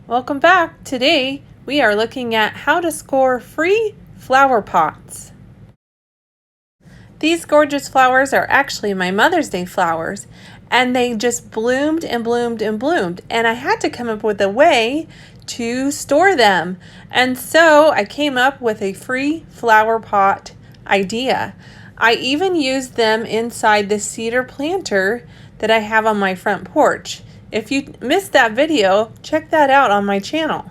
Welcome back. Today we are looking at how to score free flower pots. These gorgeous flowers are actually my Mother's Day flowers, and they just bloomed and bloomed and bloomed, and I had to come up with a way to store them. And so I came up with a free flower pot idea. I even used them inside the cedar planter that I have on my front porch. If you missed that video, check that out on my channel.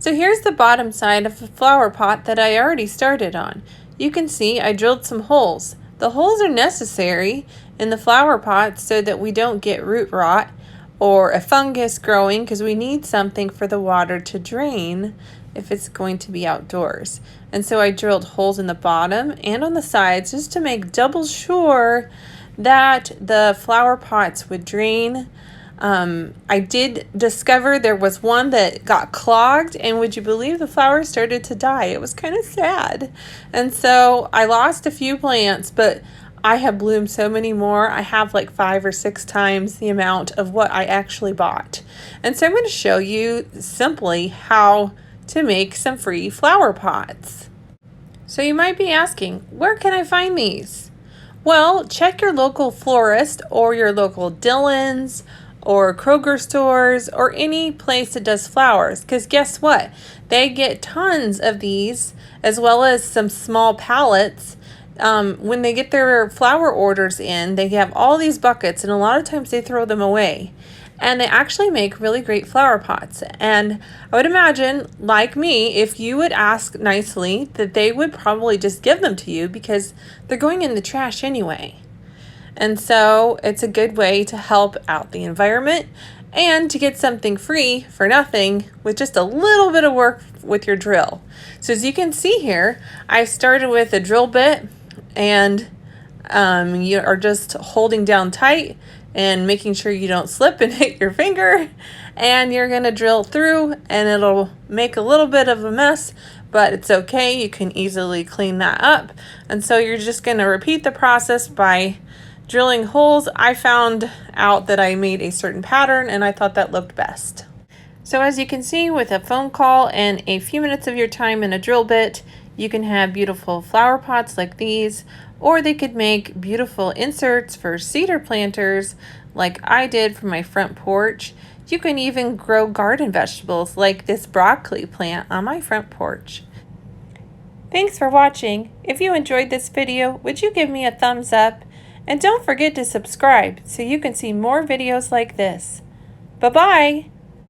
So here's the bottom side of the flower pot that I already started on. You can see I drilled some holes. The holes are necessary in the flower pot so that we don't get root rot or a fungus growing, because we need something for the water to drain if it's going to be outdoors. And so I drilled holes in the bottom and on the sides just to make double sure that the flower pots would drain. I did discover there was one that got clogged, and would you believe the flowers started to die? It was kind of sad. And so I lost a few plants, but I have bloomed so many more. I have like 5 or 6 times the amount of what I actually bought. And so I'm going to show you simply how to make some free flower pots. So you might be asking, where can I find these? Well, check your local florist or your local Dillon's or Kroger stores or any place that does flowers, because guess what? They get tons of these, as well as some small pallets. When they get their flower orders in, they have all these buckets, and a lot of times they throw them away. And they actually make really great flower pots. And I would imagine, like me, if you would ask nicely, that they would probably just give them to you because they're going in the trash anyway. And so it's a good way to help out the environment and to get something free for nothing with just a little bit of work with your drill. So as you can see here, I started with a drill bit, and you are just holding down tight and making sure you don't slip and hit your finger, and you're going to drill through, and it'll make a little bit of a mess, but it's okay. You can easily clean that up. And so you're just going to repeat the process by drilling holes. I found out that I made a certain pattern, and I thought that looked best. So as you can see, with a phone call and a few minutes of your time and a drill bit, you can have beautiful flower pots like these, or they could make beautiful inserts for cedar planters like I did for my front porch. You can even grow garden vegetables like this broccoli plant on my front porch. Thanks for watching. If you enjoyed this video, would you give me a thumbs up? And don't forget to subscribe so you can see more videos like this. Bye-bye!